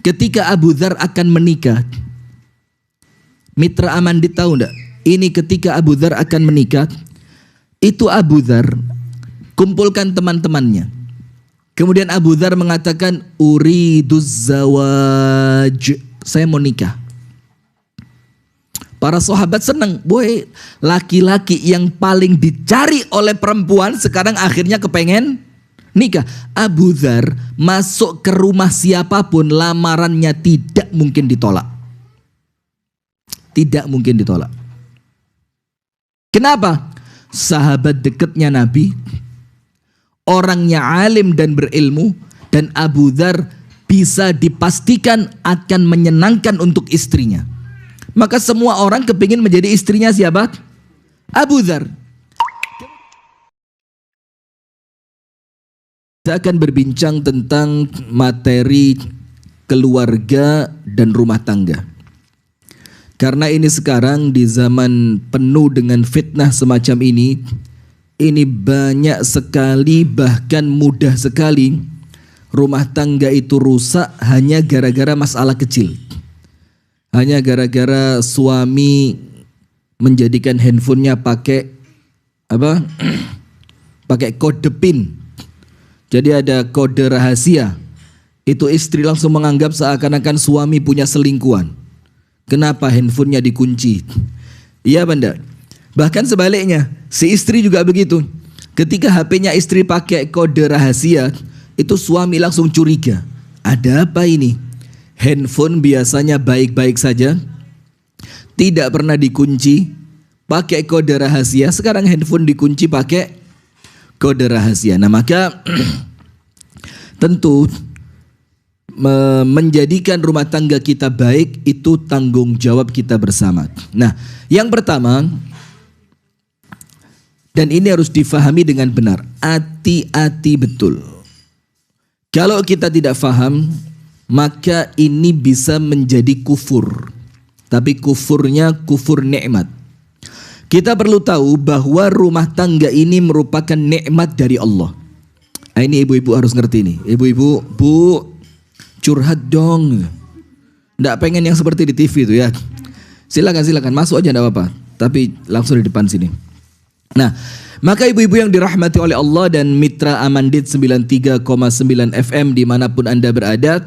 ketika Abu Dzar akan menikah. Mitra Amandit tahu enggak? Ini ketika Abu Dzar akan menikah, itu Abu Dzar kumpulkan teman-temannya. Kemudian Abu Dzar mengatakan, uriduz zawaj, saya mau nikah. Para sahabat senang, boy, laki-laki yang paling dicari oleh perempuan sekarang akhirnya kepengen nikah. Abu Dzar masuk ke rumah siapapun, lamarannya tidak mungkin ditolak. Tidak mungkin ditolak. Kenapa? Sahabat dekatnya Nabi, orangnya alim dan berilmu, dan Abu Dzar bisa dipastikan akan menyenangkan untuk istrinya. Maka semua orang kepingin menjadi istrinya siapa? Abu Dzar. Kita akan berbincang tentang materi keluarga dan rumah tangga. Karena ini sekarang di zaman penuh dengan fitnah semacam ini banyak sekali, bahkan mudah sekali rumah tangga itu rusak hanya gara-gara masalah kecil. Hanya gara-gara suami menjadikan handphonenya pakai apa? Pakai kode PIN. Jadi ada kode rahasia. Itu istri langsung menganggap seakan-akan suami punya selingkuhan. Kenapa handphonenya dikunci? Iya benda. Bahkan sebaliknya, si istri juga begitu. Ketika HP-nya istri pakai kode rahasia, itu suami langsung curiga. Ada apa ini? Handphone biasanya baik-baik saja, tidak pernah dikunci, pakai kode rahasia. Sekarang handphone dikunci pakai kode rahasia. Nah maka tentu menjadikan rumah tangga kita baik itu tanggung jawab kita bersama. Nah yang pertama, dan ini harus difahami dengan benar, hati-hati betul. Kalau kita tidak faham, maka ini bisa menjadi kufur. Tapi kufurnya kufur nikmat. Kita perlu tahu bahwa rumah tangga ini merupakan nikmat dari Allah. Nah, ini ibu-ibu harus ngerti nih. Ibu-ibu, bu, curhat dong. Nggak pengen yang seperti di TV itu ya. Silakan masuk aja, nggak apa-apa. Tapi langsung di depan sini. Nah, maka ibu-ibu yang dirahmati oleh Allah dan Mitra Amandit 93,9 FM dimanapun Anda berada.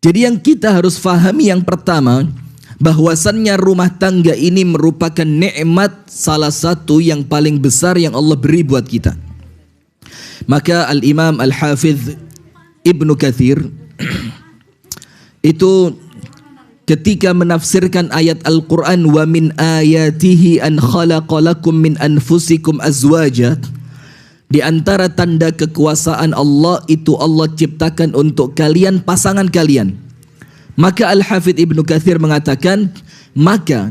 Jadi yang kita harus fahami yang pertama, bahwasannya rumah tangga ini merupakan nikmat salah satu yang paling besar yang Allah beri buat kita. Maka Al-Imam Al-Hafidh Ibnu Katsir itu ketika menafsirkan ayat Al-Quran, wa min ayatihi an khalaqalakum min anfusikum azwaja, di antara tanda kekuasaan Allah itu Allah ciptakan untuk kalian pasangan kalian. Maka Al-Hafidh Ibnu Katsir mengatakan, maka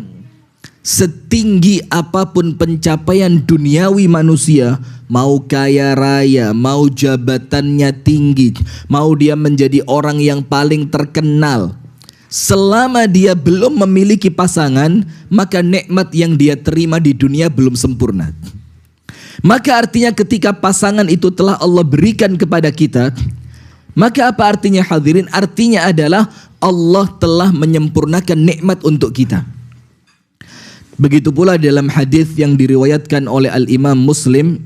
setinggi apapun pencapaian duniawi manusia, mau kaya raya, mau jabatannya tinggi, mau dia menjadi orang yang paling terkenal, selama dia belum memiliki pasangan, maka nikmat yang dia terima di dunia belum sempurna. Maka artinya ketika pasangan itu telah Allah berikan kepada kita, maka apa artinya hadirin? Artinya adalah Allah telah menyempurnakan nikmat untuk kita. Begitu pula dalam hadis yang diriwayatkan oleh Al-Imam Muslim.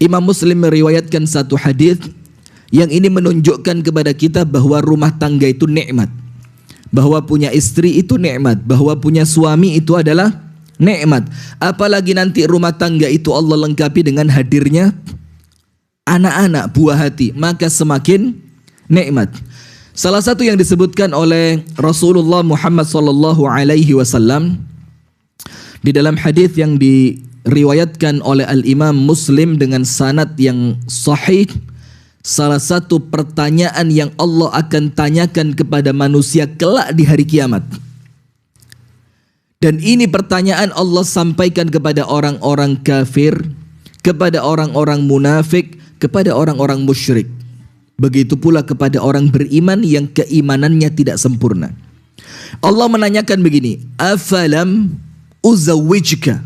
Imam Muslim meriwayatkan satu hadis yang ini menunjukkan kepada kita bahwa rumah tangga itu nikmat. Bahwa punya istri itu nikmat, bahwa punya suami itu adalah nikmat. Apalagi nanti rumah tangga itu Allah lengkapi dengan hadirnya anak-anak buah hati, maka semakin nikmat. Salah satu yang disebutkan oleh Rasulullah Muhammad SAW di dalam hadis yang diriwayatkan oleh Al-Imam Muslim dengan sanad yang sahih, salah satu pertanyaan yang Allah akan tanyakan kepada manusia kelak di hari kiamat. Dan ini pertanyaan Allah sampaikan kepada orang-orang kafir, kepada orang-orang munafik, kepada orang-orang musyrik. Begitu pula kepada orang beriman yang keimanannya tidak sempurna. Allah menanyakan begini, afalam uzawwijka,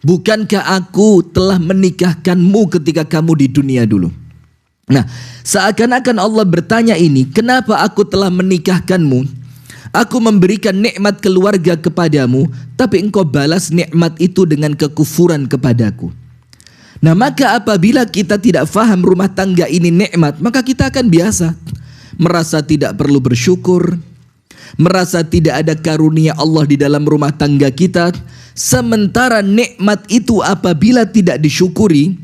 bukankah aku telah menikahkanmu ketika kamu di dunia dulu? Nah, seakan-akan Allah bertanya ini, kenapa aku telah menikahkanmu? Aku memberikan nikmat keluarga kepadamu, tapi engkau balas nikmat itu dengan kekufuran kepadaku. Nah, maka apabila kita tidak faham rumah tangga ini nikmat, maka kita akan biasa merasa tidak perlu bersyukur, merasa tidak ada karunia Allah di dalam rumah tangga kita. Sementara nikmat itu apabila tidak disyukuri,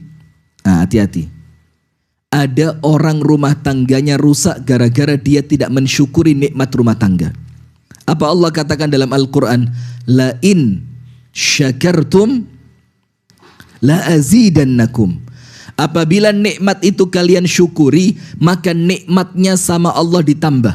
nah, hati-hati. Ada orang rumah tangganya rusak gara-gara dia tidak mensyukuri nikmat rumah tangga. Apa Allah katakan dalam Al-Quran? La in syakartum la azidannakum. Apabila nikmat itu kalian syukuri, maka nikmatnya sama Allah ditambah.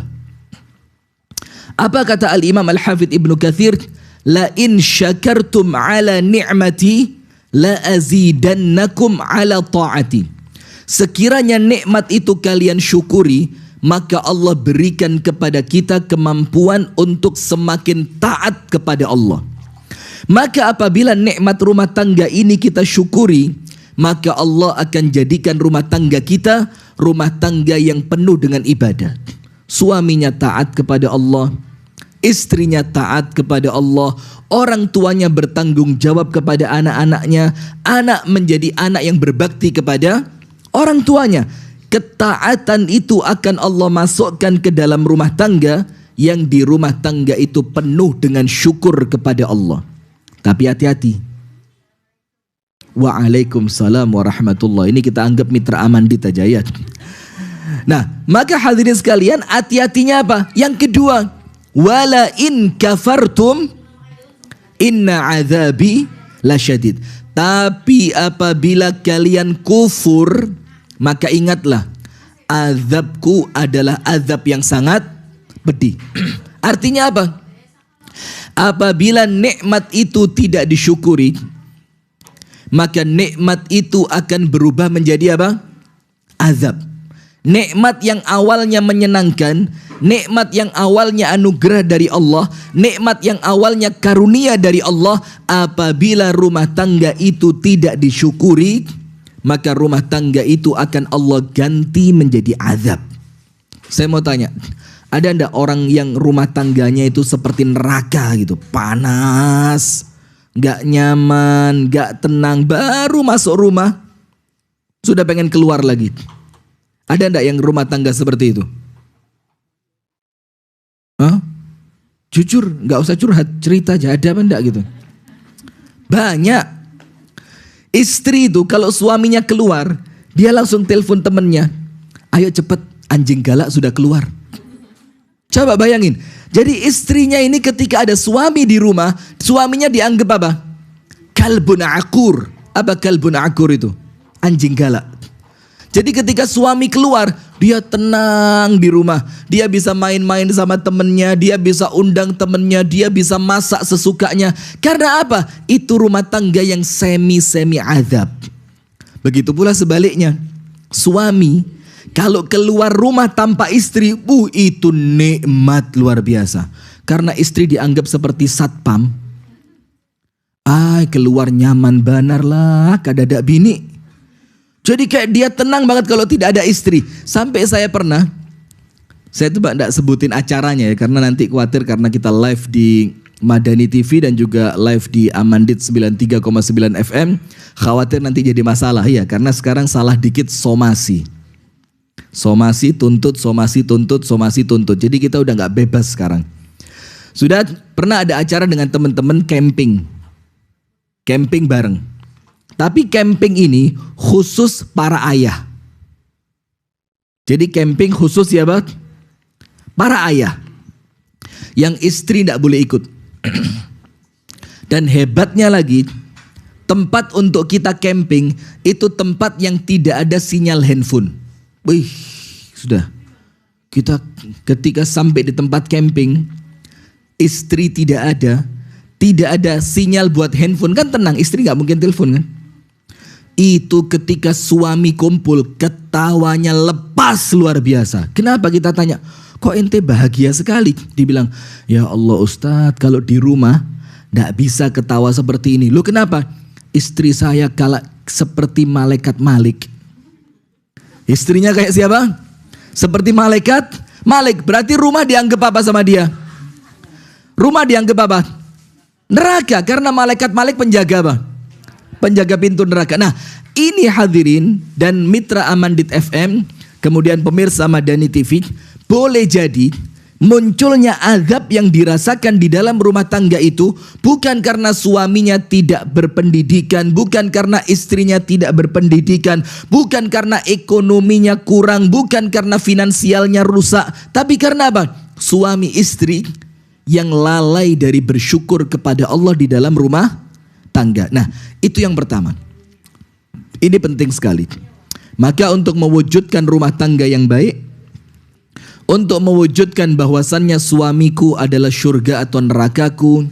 Apa kata Al-Imam Al-Hafidh Ibnu Katsir? La in syakartum ala ni'mati la azidannakum ala ta'ati. Sekiranya nikmat itu kalian syukuri, maka Allah berikan kepada kita kemampuan untuk semakin taat kepada Allah. Maka apabila nikmat rumah tangga ini kita syukuri, maka Allah akan jadikan rumah tangga kita rumah tangga yang penuh dengan ibadah. Suaminya taat kepada Allah, istrinya taat kepada Allah, orang tuanya bertanggung jawab kepada anak-anaknya, anak menjadi anak yang berbakti kepada orang tuanya. Ketaatan itu akan Allah masukkan ke dalam rumah tangga, yang di rumah tangga itu penuh dengan syukur kepada Allah. Tapi hati-hati. Waalaikumsalam warahmatullahi. Ini kita anggap mitra Amandit aja ya. Nah, maka hadirin sekalian, hati-hatinya apa? Yang kedua, wala in kafartum inna azabi lasyadid. Tapi apabila kalian kufur, maka ingatlah, azabku adalah azab yang sangat pedih. Artinya apa? Apabila nikmat itu tidak disyukuri, maka nikmat itu akan berubah menjadi apa? Azab. Nikmat yang awalnya menyenangkan, nikmat yang awalnya anugerah dari Allah, nikmat yang awalnya karunia dari Allah, apabila rumah tangga itu tidak disyukuri, maka rumah tangga itu akan Allah ganti menjadi azab. Saya mau tanya, ada enggak orang yang rumah tangganya itu seperti neraka gitu, panas, gak nyaman, gak tenang, baru masuk rumah sudah pengen keluar lagi? Ada enggak yang rumah tangga seperti itu? Hah? Jujur, gak usah curhat, cerita aja, ada apa enggak gitu? Banyak. Istri itu kalau suaminya keluar, dia langsung telepon temennya, ayo cepet, anjing galak sudah keluar. Coba bayangin. Jadi istrinya ini ketika ada suami di rumah, suaminya dianggap apa? Kalbun akur. Apa kalbun akur itu? Anjing galak. Jadi ketika suami keluar, dia tenang di rumah. Dia bisa main-main sama temennya, dia bisa undang temennya, dia bisa masak sesukanya. Karena apa? Itu rumah tangga yang semi-semi azab. Begitu pula sebaliknya. Suami kalau keluar rumah tanpa istri, itu nikmat luar biasa. Karena istri dianggap seperti satpam. Keluar nyaman benar lah, kadadak bini. Jadi kayak dia tenang banget kalau tidak ada istri. Sampai saya pernah, saya tuh tidak sebutin acaranya ya, karena nanti khawatir, karena kita live di Madani TV dan juga live di Amandit 93,9 FM, khawatir nanti jadi masalah ya, karena sekarang salah dikit somasi. Somasi tuntut, somasi tuntut, somasi tuntut. Jadi kita udah nggak bebas sekarang. Sudah pernah ada acara dengan teman-teman camping bareng. Tapi camping ini khusus para ayah. Jadi camping khusus ya Pak, para ayah. Yang istri tidak boleh ikut. Dan hebatnya lagi, tempat untuk kita camping itu tempat yang tidak ada sinyal handphone. Wih, sudah. Kita ketika sampai di tempat camping, istri tidak ada sinyal buat handphone, kan tenang, istri nggak mungkin telepon kan. Itu ketika suami kumpul, ketawanya lepas luar biasa. Kenapa kita tanya? Kok ente bahagia sekali? Dibilang, ya Allah Ustadz, kalau di rumah nggak bisa ketawa seperti ini. Loh kenapa? Istri saya kalah seperti malaikat Malik. Istrinya kayak siapa? Seperti malaikat. Malik, berarti rumah dianggap apa sama dia? Rumah dianggap apa? Neraka, karena malaikat Malik penjaga apa? Penjaga pintu neraka. Nah, ini hadirin dan mitra Amandit FM, kemudian pemirsa Madani TV, boleh jadi munculnya azab yang dirasakan di dalam rumah tangga itu bukan karena suaminya tidak berpendidikan, bukan karena istrinya tidak berpendidikan, bukan karena ekonominya kurang, bukan karena finansialnya rusak, tapi karena apa? Suami istri yang lalai dari bersyukur kepada Allah di dalam rumah tangga. Nah, itu yang pertama. Ini penting sekali. Maka untuk mewujudkan rumah tangga yang baik, untuk mewujudkan bahwasannya suamiku adalah surga atau nerakaku,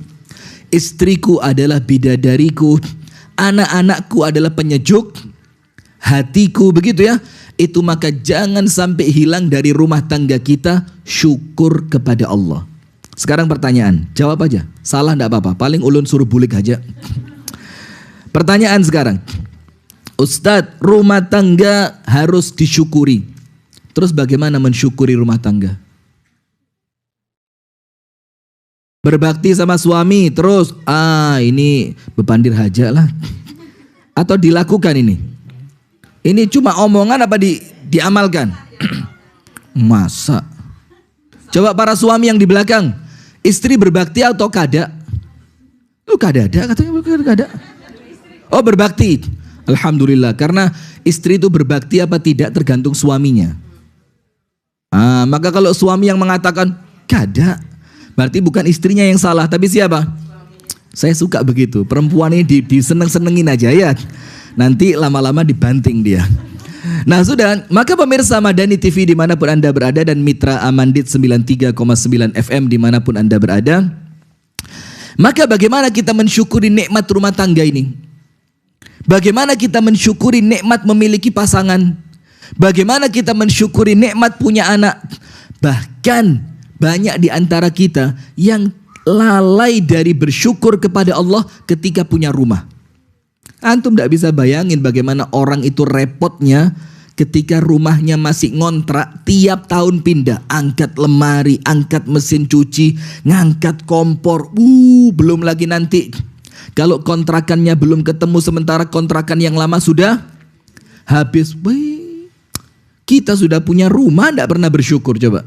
istriku adalah bidadariku, anak-anakku adalah penyejuk hatiku, begitu ya. Itu maka jangan sampai hilang dari rumah tangga kita syukur kepada Allah. Sekarang pertanyaan, jawab aja. Salah enggak apa-apa, paling ulun suruh bulik aja. Pertanyaan sekarang, Ustadz, rumah tangga harus disyukuri. Terus bagaimana mensyukuri rumah tangga? Berbakti sama suami, terus ini bepandir haja lah. Atau dilakukan ini? Ini cuma omongan apa diamalkan? Masa? Coba para suami yang di belakang, istri berbakti atau kada? Lu kada ada katanya, kada. Oh, berbakti. Alhamdulillah, karena istri itu berbakti apa tidak tergantung suaminya. Maka kalau suami yang mengatakan kada, berarti bukan istrinya yang salah, tapi siapa? Saya suka begitu. Perempuan ini diseneng-senengin aja ya. Nanti lama-lama dibanting dia. Nah sudah, maka pemirsa Madani TV dimanapun Anda berada dan mitra Amandit 93,9 FM dimanapun Anda berada, maka bagaimana kita mensyukuri nikmat rumah tangga ini? Bagaimana kita mensyukuri nikmat memiliki pasangan? Bagaimana kita mensyukuri nikmat punya anak? Bahkan banyak di antara kita yang lalai dari bersyukur kepada Allah ketika punya rumah. Antum tidak bisa bayangin bagaimana orang itu repotnya ketika rumahnya masih ngontrak, tiap tahun pindah, angkat lemari, angkat mesin cuci, ngangkat kompor, belum lagi nanti kalau kontrakannya belum ketemu sementara kontrakan yang lama sudah habis. Kita sudah punya rumah tidak pernah bersyukur, coba.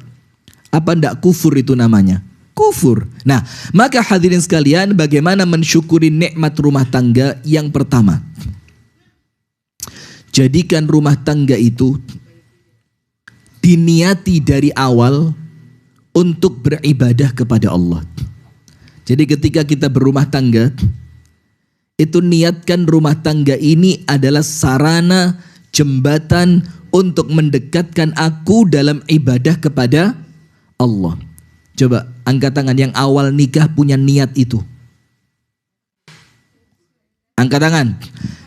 Apa tidak kufur itu namanya? Kufur. Nah, maka hadirin sekalian, bagaimana mensyukuri nikmat rumah tangga? Yang pertama, jadikan rumah tangga itu diniati dari awal untuk beribadah kepada Allah. Jadi ketika kita berumah tangga, itu niatkan rumah tangga ini adalah sarana, jembatan untuk mendekatkan aku dalam ibadah kepada Allah. Coba angkat tangan yang awal nikah punya niat itu. Angkat tangan.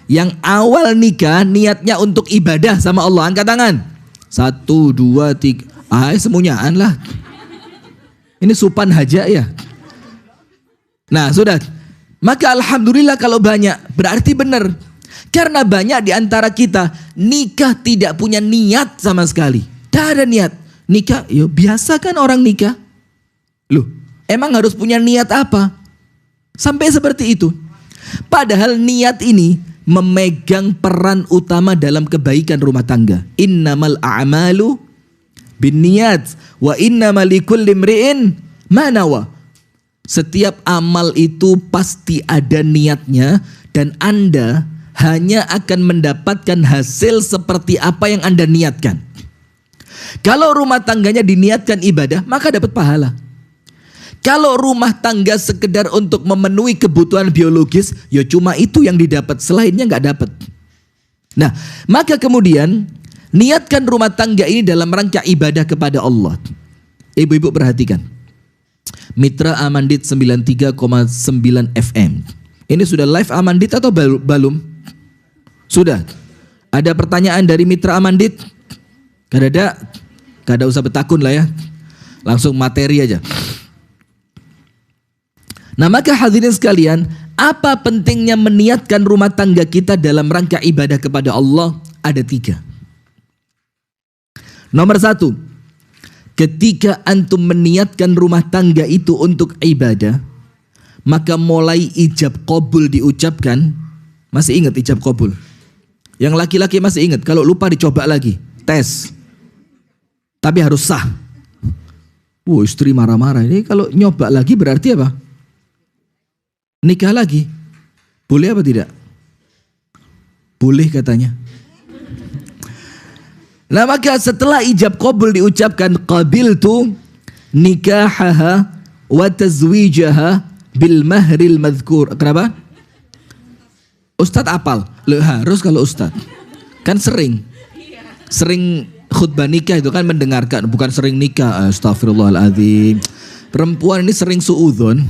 Yang awal nikah niatnya untuk ibadah sama Allah. Angkat tangan. 1, 2, 3. Semuanyaan lah. Ini supan haja ya. Nah sudah. Maka alhamdulillah kalau banyak. Berarti benar. Karena banyak di antara kita nikah tidak punya niat sama sekali. Tidak ada niat. Nikah, biasa kan orang nikah. Loh, emang harus punya niat apa? Sampai seperti itu. Padahal niat ini memegang peran utama dalam kebaikan rumah tangga. Innamal a'malu binniyat wa innamal likulli imri'in ma nawa. Setiap amal itu pasti ada niatnya dan Anda hanya akan mendapatkan hasil seperti apa yang Anda niatkan. Kalau rumah tangganya diniatkan ibadah, maka dapat pahala. Kalau rumah tangga sekedar untuk memenuhi kebutuhan biologis, ya cuma itu yang didapat, selainnya nggak dapat. Nah, maka kemudian niatkan rumah tangga ini dalam rangka ibadah kepada Allah. Ibu-ibu perhatikan. Mitra Amandit 93,9 FM. Ini sudah live Amandit atau belum? Sudah. Ada pertanyaan dari mitra Amandit? Kada usah betakun lah ya. Langsung materi aja. Nah maka hadirin sekalian, apa pentingnya meniatkan rumah tangga kita dalam rangka ibadah kepada Allah? Ada 3. Nomor satu, ketika antum meniatkan rumah tangga itu untuk ibadah, maka mulai ijab qabul diucapkan. Masih ingat ijab qabul? Yang laki-laki masih ingat, kalau lupa dicoba lagi, tes. Tapi harus sah. Istri marah-marah. Ini kalau nyoba lagi berarti apa? Nikah lagi. Boleh apa tidak? Boleh katanya. Nah maka setelah ijab qabul diucapkan, qabiltu nikahaha wa tazwijaha bil mahril madhkur. Kenapa? Ustadz apal. Loh, harus kalau Ustadz. Kan sering khutbah nikah itu kan mendengarkan, bukan sering nikah. Astagfirullahaladzim. Perempuan ini sering suudzon.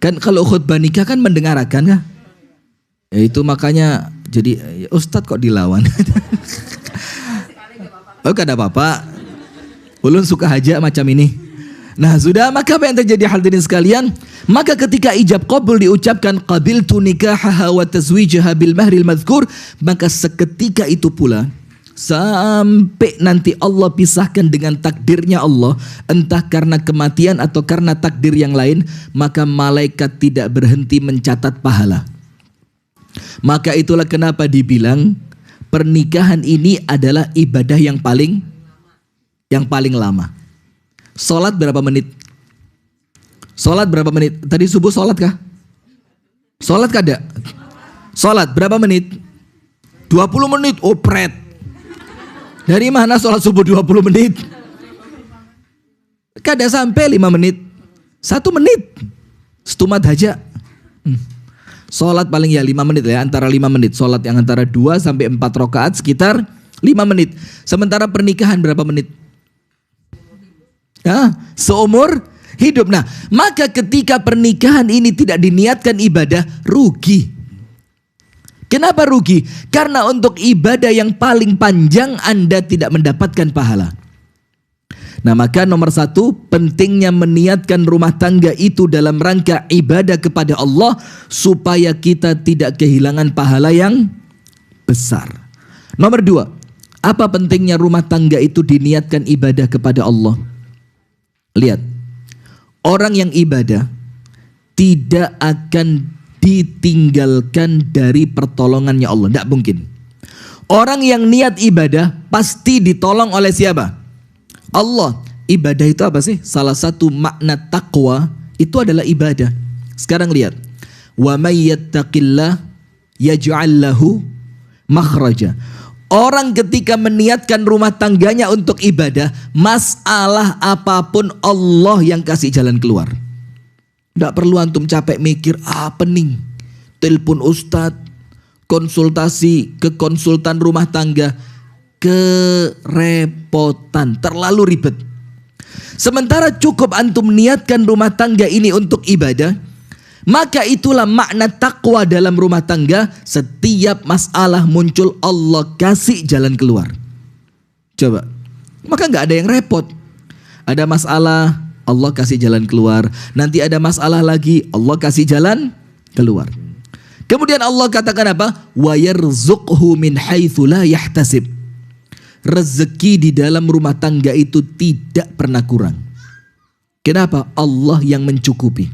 Kan kalau khutbah nikah kan mendengarkan ya. Ya itu makanya jadi Ustadz kok dilawan. Oh gak ada apa-apa. Ulun suka aja macam ini. Nah sudah, maka apa yang terjadi hadirin sekalian? Maka ketika ijab qabul diucapkan qabiltu nikahaha wa tazwijaha bil mahril madhkur, maka seketika itu pula sampai nanti Allah pisahkan dengan takdirnya Allah, entah karena kematian atau karena takdir yang lain, maka malaikat tidak berhenti mencatat pahala. Maka itulah kenapa dibilang pernikahan ini adalah ibadah yang paling lama. Sholat berapa menit? Sholat berapa menit? Tadi subuh sholat kah? Sholat kada? Sholat berapa menit? 20 menit, opret. Dari mana sholat subuh 20 menit? Kada sampai 5 menit. 1 menit. Stumat haja. Sholat paling ya 5 menit ya, antara 5 menit. Sholat yang antara 2 sampai 4 rakaat sekitar 5 menit. Sementara pernikahan berapa menit? Ya, seumur hidup. Nah, maka ketika pernikahan ini tidak diniatkan ibadah, rugi. Kenapa rugi? Karena untuk ibadah yang paling panjang Anda tidak mendapatkan pahala. Nah, maka nomor satu, pentingnya meniatkan rumah tangga itu dalam rangka ibadah kepada Allah supaya kita tidak kehilangan pahala yang besar. Nomor dua, apa pentingnya rumah tangga itu diniatkan ibadah kepada Allah? Lihat, orang yang ibadah tidak akan ditinggalkan dari pertolongannya Allah. Tidak mungkin. Orang yang niat ibadah pasti ditolong oleh siapa? Allah. Ibadah itu apa sih? Salah satu makna taqwa itu adalah ibadah. Sekarang lihat. Wa may yattaqillah yaj'al lahu makhraja. Orang ketika meniatkan rumah tangganya untuk ibadah, masalah apapun Allah yang kasih jalan keluar. Tidak perlu antum capek mikir, pening. Telepon ustadz, konsultasi ke konsultan rumah tangga, kerepotan, terlalu ribet. Sementara cukup antum niatkan rumah tangga ini untuk ibadah, maka itulah makna takwa dalam rumah tangga. Setiap masalah muncul, Allah kasih jalan keluar. Coba, maka nggak ada yang repot. Ada masalah, Allah kasih jalan keluar. Nanti ada masalah lagi, Allah kasih jalan keluar. Kemudian Allah katakan apa? Wa yarzuqhu min haitsu la yahtasib. Rezeki di dalam rumah tangga itu tidak pernah kurang. Kenapa? Allah yang mencukupi.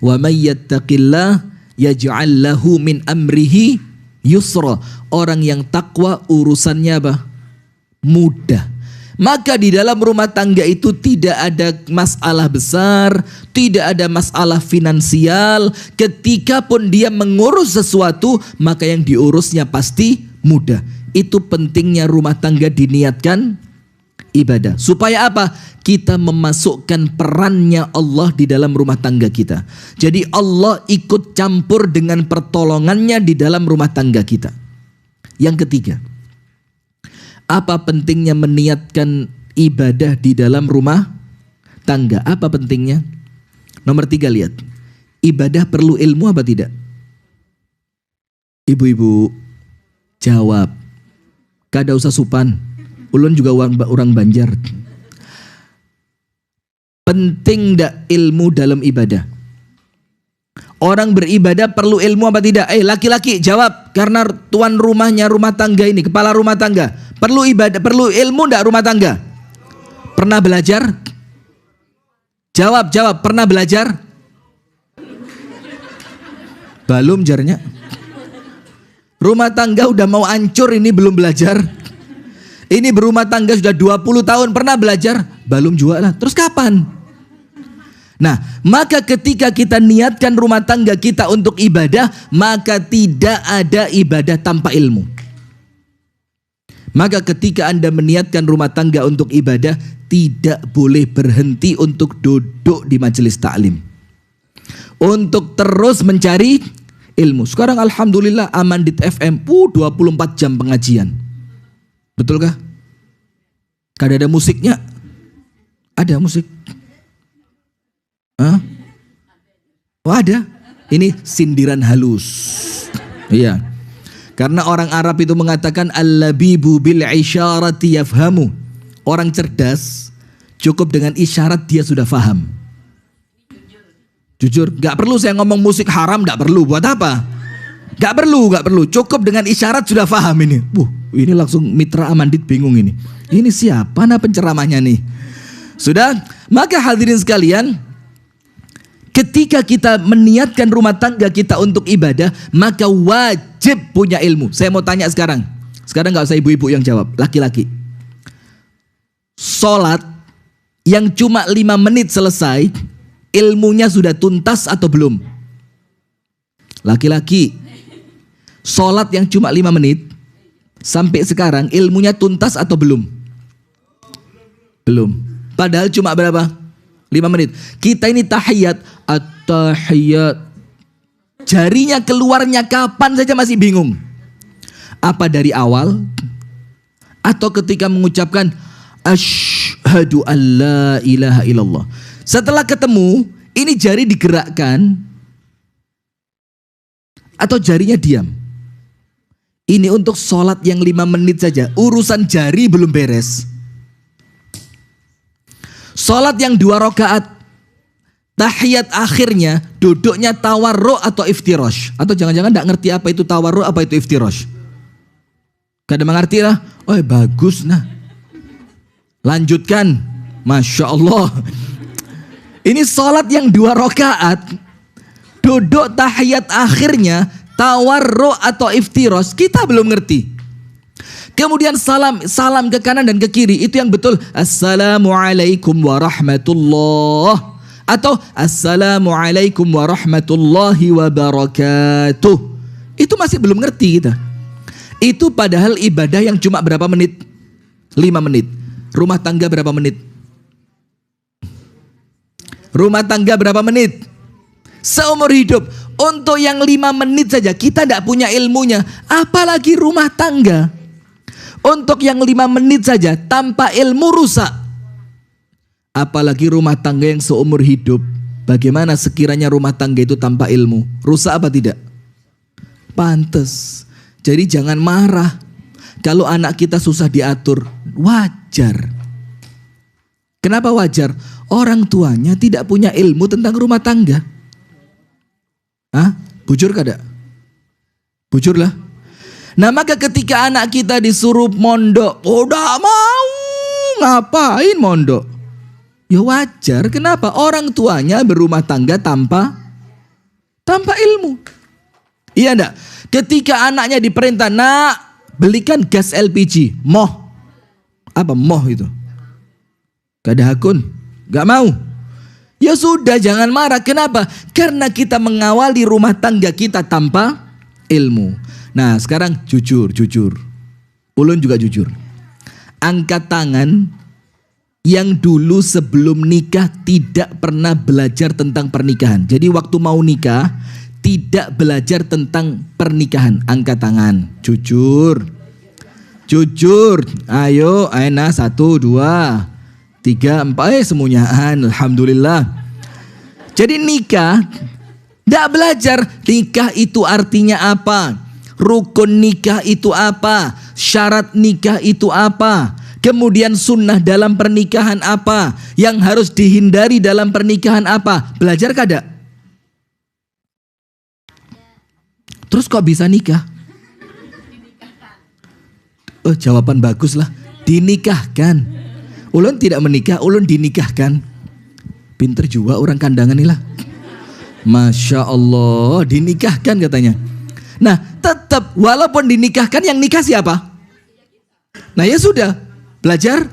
Wa may yattaqillah yaj'al lahu min amrihi yusra. Orang yang takwa urusannya apa? Mudah. Maka di dalam rumah tangga itu tidak ada masalah besar, tidak ada masalah finansial. Ketika pun dia mengurus sesuatu, maka yang diurusnya pasti mudah. Itu pentingnya rumah tangga diniatkan ibadah. Supaya apa? Kita memasukkan perannya Allah di dalam rumah tangga kita. Jadi Allah ikut campur dengan pertolongannya di dalam rumah tangga kita. Yang ketiga, apa pentingnya meniatkan ibadah di dalam rumah tangga? Apa pentingnya? Nomor 3, lihat. Ibadah perlu ilmu apa tidak? Ibu-ibu jawab. Kada usah supan. Ulun juga orang Banjar. Penting ndak ilmu dalam ibadah? Orang beribadah perlu ilmu apa tidak? Laki-laki jawab, karena tuan rumahnya rumah tangga ini, kepala rumah tangga. Perlu ibadah, perlu ilmu enggak rumah tangga? Pernah belajar? Jawab, pernah belajar? Belum jarnya. Rumah tangga udah mau hancur ini belum belajar. Ini berumah tangga sudah 20 tahun, pernah belajar? Belum juga lah. Terus kapan? Nah, maka ketika kita niatkan rumah tangga kita untuk ibadah, maka tidak ada ibadah tanpa ilmu. Maka ketika Anda meniatkan rumah tangga untuk ibadah, tidak boleh berhenti untuk duduk di majelis taklim, untuk terus mencari ilmu. Sekarang alhamdulillah Amandit FM 24 jam pengajian. Betulkah? Kada ada musiknya? Ada musik. Hah? Oh ada. Ini sindiran halus. Iya. Karena orang Arab itu mengatakan al-labibu bil isyarati yafhamu. Orang cerdas cukup dengan isyarat dia sudah faham. Jujur, gak perlu saya ngomong musik haram, gak perlu. Buat apa? Gak perlu. Cukup dengan isyarat sudah faham ini. Ini langsung mitra Amandit bingung ini. Ini siapa nah penceramahnya nih? Sudah? Maka hadirin sekalian, ketika kita meniatkan rumah tangga kita untuk ibadah, maka wajib punya ilmu. Saya mau tanya sekarang. Sekarang gak usah ibu-ibu yang jawab, laki-laki. Sholat yang cuma 5 menit selesai, ilmunya sudah tuntas atau belum? Laki-laki. Sholat yang cuma 5 menit, sampai sekarang ilmunya tuntas atau belum? Belum. Padahal cuma berapa? 5 menit. Kita ini tahiyat, at-tahiyat. Jarinya keluarnya kapan saja masih bingung. Apa dari awal? Atau ketika mengucapkan asyhadu an la ilaha illallah. Setelah ketemu, ini jari digerakkan atau jarinya diam? Ini untuk sholat yang 5 menit saja. Urusan jari belum beres. Sholat yang 2 rakaat, tahiyat akhirnya duduknya tawarruk atau iftirosh. Atau jangan-jangan tidak ngerti apa itu tawarruk, apa itu iftirosh. Kada mengerti lah. Oh bagus nah. Lanjutkan. Masya Allah. Ini sholat yang 2 rakaat, duduk tahiyat akhirnya tawarruk atau iftirosh, kita belum ngerti. Kemudian salam ke kanan dan ke kiri, itu yang betul. Assalamualaikum warahmatullah. Atau Assalamualaikum warahmatullahi wabarakatuh. Itu masih belum ngerti kita. Itu padahal ibadah yang cuma berapa menit? 5 menit. Rumah tangga berapa menit? Rumah tangga berapa menit? Seumur hidup. Untuk yang 5 menit saja kita tidak punya ilmunya, apalagi rumah tangga. Untuk yang 5 menit saja tanpa ilmu rusak, apalagi rumah tangga yang seumur hidup. Bagaimana sekiranya rumah tangga itu tanpa ilmu? Rusak apa tidak? Pantes. Jadi jangan marah kalau anak kita susah diatur. Wajar. Kenapa wajar? Orang tuanya tidak punya ilmu tentang rumah tangga. Hah? Bujur kada? Bujurlah. Nah maka ketika anak kita disuruh mondok, udah mau, ngapain mondok? Ya wajar. Kenapa? Orang tuanya berumah tangga tanpa ilmu. Iya enggak? Ketika anaknya diperintah, nak belikan gas LPG. Moh. Apa moh itu? Gak ada hakun. Gak mau. Ya sudah, jangan marah. Kenapa? Karena kita mengawali rumah tangga kita tanpa ilmu. Nah sekarang jujur. Ulun juga jujur. Angkat tangan yang dulu sebelum nikah tidak pernah belajar tentang pernikahan. Jadi waktu mau nikah tidak belajar tentang pernikahan. Angkat tangan. Jujur. Ayo, Aina 1, 2, 3, 4. Semuanya. Alhamdulillah. Jadi nikah tidak belajar. Nikah itu artinya apa? Rukun nikah itu apa? Syarat nikah itu apa? Kemudian sunnah dalam pernikahan apa? Yang harus dihindari dalam pernikahan apa? Belajar kada? Terus kok bisa nikah? Oh, jawaban bagus lah. Dinikahkan. Ulun tidak menikah, ulun dinikahkan. Pinter juga orang kandangan inilah. Masya Allah, dinikahkan katanya. Nah, tetap walaupun dinikahkan, yang nikah siapa? Nah ya sudah, belajar.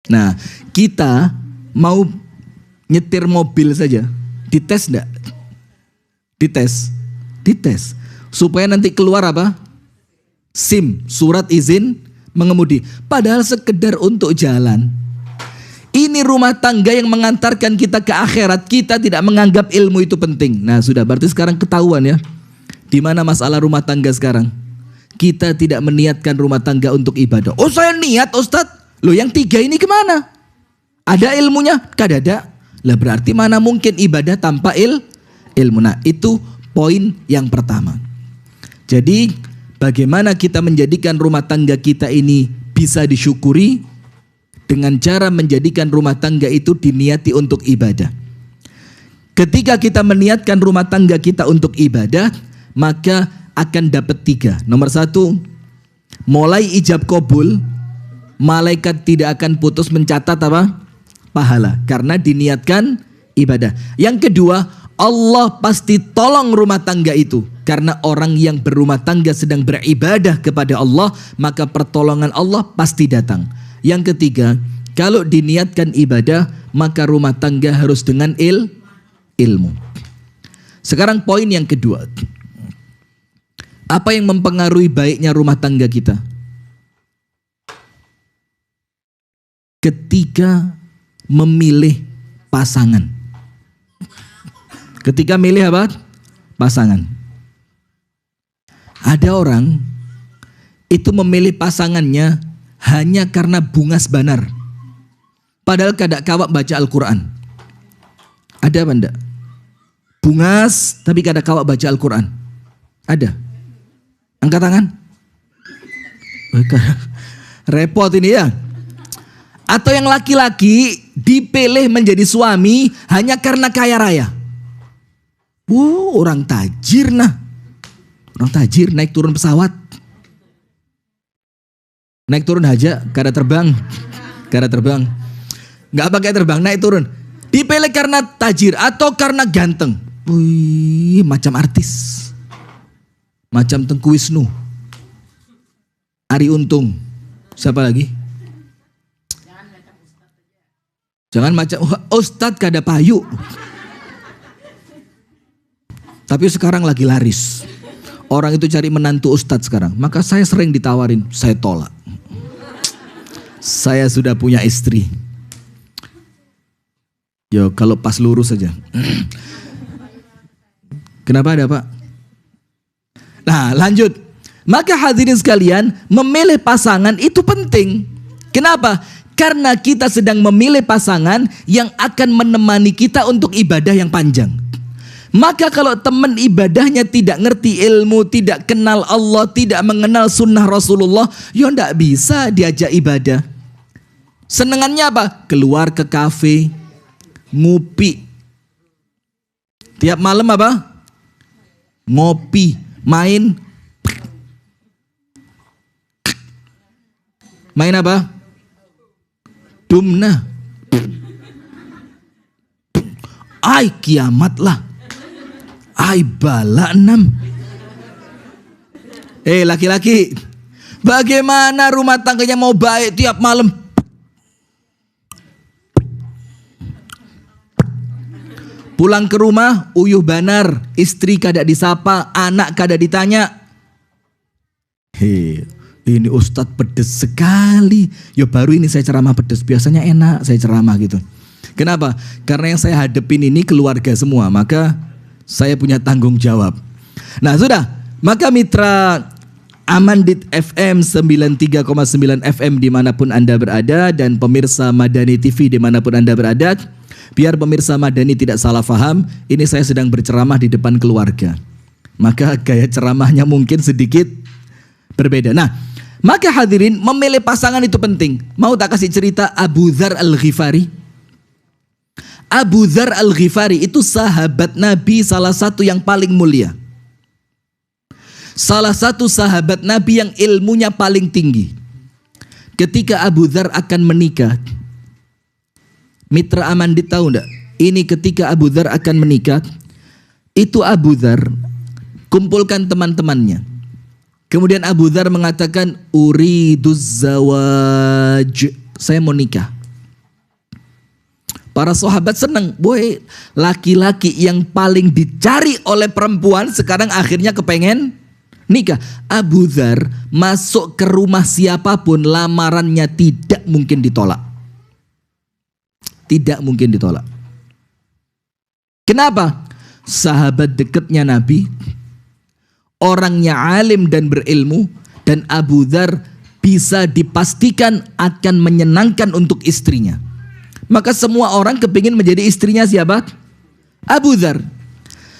Nah, kita mau nyetir mobil saja, dites enggak? Dites. Supaya nanti keluar apa? SIM, surat izin mengemudi. Padahal sekedar untuk jalan. Ini rumah tangga yang mengantarkan kita ke akhirat. Kita tidak menganggap ilmu itu penting. Nah sudah, berarti sekarang ketahuan ya. Di mana masalah rumah tangga sekarang? Kita tidak meniatkan rumah tangga untuk ibadah. Oh saya niat Ustadz. Loh yang 3 ini kemana? Ada ilmunya? Kadada. Lah berarti mana mungkin ibadah tanpa ilmu. Nah itu poin yang pertama. Jadi bagaimana kita menjadikan rumah tangga kita ini bisa disyukuri? Dengan cara menjadikan rumah tangga itu diniati untuk ibadah. Ketika kita meniatkan rumah tangga kita untuk ibadah, maka akan dapat 3. Nomor 1, mulai ijab kabul, malaikat tidak akan putus mencatat apa? Pahala, karena diniatkan ibadah. Yang kedua, Allah pasti tolong rumah tangga itu, karena orang yang berumah tangga sedang beribadah kepada Allah, maka pertolongan Allah pasti datang. Yang ketiga, kalau diniatkan ibadah, maka rumah tangga harus dengan ilmu. Sekarang poin yang kedua. Apa yang mempengaruhi baiknya rumah tangga kita? Ketika memilih pasangan. Ketika milih apa? Pasangan. Ada orang itu memilih pasangannya hanya karena bungas banar. Padahal kada kawak baca Al-Quran. Ada apa enggak? Bungas tapi kada kawak baca Al-Quran. Ada? Angkat tangan. Repot ini ya. Atau yang laki-laki dipilih menjadi suami hanya karena kaya raya. Orang tajir nah. Orang tajir naik turun pesawat. Naik turun aja, kada terbang. Nggak pakai terbang, naik turun. Dipilih karena tajir atau karena ganteng. Wih, macam artis. Macam Tengku Wisnu. Ari Untung. Siapa lagi? Jangan macam Ustadz kada payu. Tapi sekarang lagi laris. Orang itu cari menantu Ustadz sekarang. Maka saya sering ditawarin, saya tolak. Saya sudah punya istri. Yo, kalau pas lurus saja. Kenapa ada Pak? Nah lanjut. Maka hadirin sekalian, memilih pasangan itu penting. Kenapa? Karena kita sedang memilih pasangan yang akan menemani kita untuk ibadah yang panjang. Maka kalau teman ibadahnya tidak ngerti ilmu, tidak kenal Allah, tidak mengenal sunnah Rasulullah, ya ndak bisa diajak ibadah. Senengannya apa? Keluar ke kafe, ngupi. Tiap malam apa? Ngopi, main. Main apa? Dumna. Ai kiamat lah. Ai bala 6. Laki-laki, bagaimana rumah tangganya mau baik tiap malam? Pulang ke rumah, uyuh banar, istri kada disapa, anak kada ditanya. Ini Ustadz pedes sekali. Ya baru ini saya ceramah pedes, biasanya enak saya ceramah gitu. Kenapa? Karena yang saya hadepin ini keluarga semua, maka saya punya tanggung jawab. Nah sudah, maka mitra Amandit FM 93,9 FM dimanapun Anda berada, dan pemirsa Madani TV dimanapun Anda berada, biar pemirsa Madani tidak salah faham, ini saya sedang berceramah di depan keluarga. Maka gaya ceramahnya mungkin sedikit berbeda. Nah, maka hadirin, memilih pasangan itu penting. Mau tak kasih cerita Abu Dzar Al-Ghifari? Abu Dzar Al-Ghifari itu sahabat Nabi salah satu yang paling mulia. Salah satu sahabat Nabi yang ilmunya paling tinggi. Ketika Abu Dzar akan menikah, Mitra Amandit tahu enggak? Ini ketika Abu Dzar akan menikah, itu Abu Dzar kumpulkan teman-temannya. Kemudian Abu Dzar mengatakan, uriduz zawaj, saya mau nikah. Para sahabat senang, boy, laki-laki yang paling dicari oleh perempuan sekarang akhirnya kepengen nikah. Abu Dzar masuk ke rumah siapapun, lamarannya tidak mungkin ditolak. Tidak mungkin ditolak. Kenapa? Sahabat dekatnya Nabi, orangnya alim dan berilmu, dan Abu Dzar bisa dipastikan akan menyenangkan untuk istrinya. Maka semua orang kepingin menjadi istrinya siapa? Abu Dzar.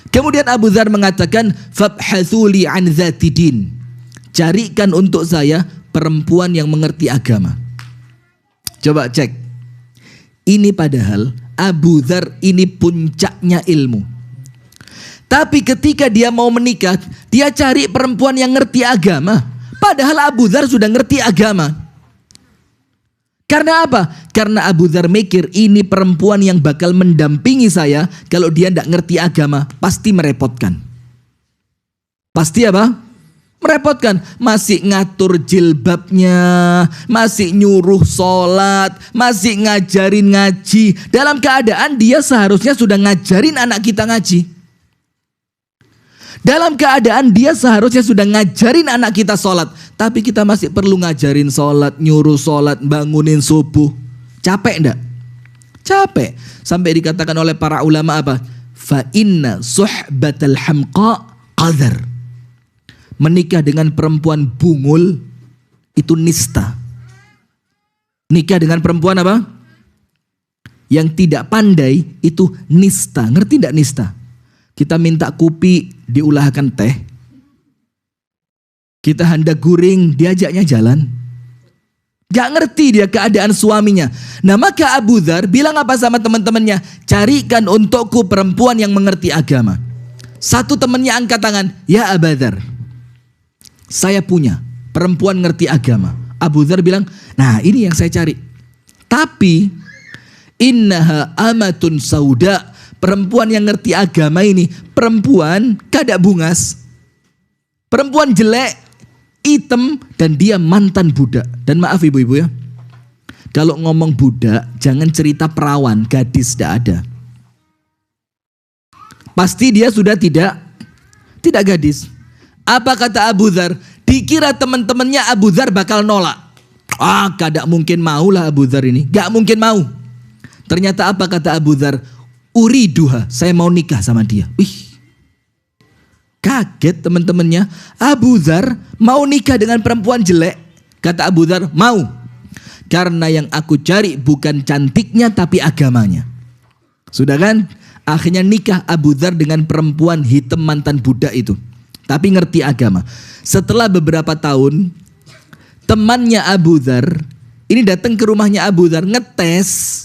Kemudian Abu Dzar mengatakan, fabhatsuli an dzatidin, carikan untuk saya perempuan yang mengerti agama. Coba cek. Ini padahal Abu Dzar ini puncaknya ilmu. Tapi ketika dia mau menikah, dia cari perempuan yang ngerti agama. Padahal Abu Dzar sudah ngerti agama. Karena apa? Karena Abu Dzar mikir ini perempuan yang bakal mendampingi saya. Kalau dia tidak ngerti agama, pasti merepotkan. Pasti apa? Merepotkan. Masih ngatur jilbabnya, masih nyuruh sholat, masih ngajarin ngaji. Dalam keadaan dia seharusnya sudah ngajarin anak kita ngaji. Dalam keadaan dia seharusnya sudah ngajarin anak kita sholat. Tapi kita masih perlu ngajarin sholat, nyuruh sholat, bangunin subuh. Capek enggak? Capek. Sampai dikatakan oleh para ulama apa? Fa inna suhbatal hamqa qadar. Menikah dengan perempuan bungul itu nista. Nikah dengan perempuan apa? Yang tidak pandai itu nista. Ngerti enggak nista? Kita minta kopi, diulahkan teh. Kita hendak guring, diajaknya jalan. Gak ngerti dia keadaan suaminya. Nah maka Abu Dzar bilang apa sama teman-temannya? Carikan untukku perempuan yang mengerti agama. Satu temannya angkat tangan. Ya Abu Dzar, saya punya perempuan ngerti agama. Abu Dzar bilang, nah ini yang saya cari. Tapi innaha amatun sauda. Perempuan yang ngerti agama ini perempuan kada bungas, perempuan jelek, hitam, dan dia mantan budak. Dan maaf ibu-ibu ya, kalau ngomong budak jangan cerita perawan, gadis tidak ada. Pasti dia sudah tidak gadis. Apa kata Abu Dzar? Dikira teman-temannya Abu Dzar bakal nolak. Kada mungkin mau lah Abu Dzar ini, gak mungkin mau. Ternyata apa kata Abu Dzar? Uriduha, saya mau nikah sama dia. Wih, kaget teman-temannya. Abu Dzar mau nikah dengan perempuan jelek. Kata Abu Dzar, mau. Karena yang aku cari bukan cantiknya tapi agamanya. Sudah kan? Akhirnya nikah Abu Dzar dengan perempuan hitam mantan budak itu. Tapi ngerti agama. Setelah beberapa tahun, temannya Abu Dzar ini datang ke rumahnya Abu Dzar ngetes.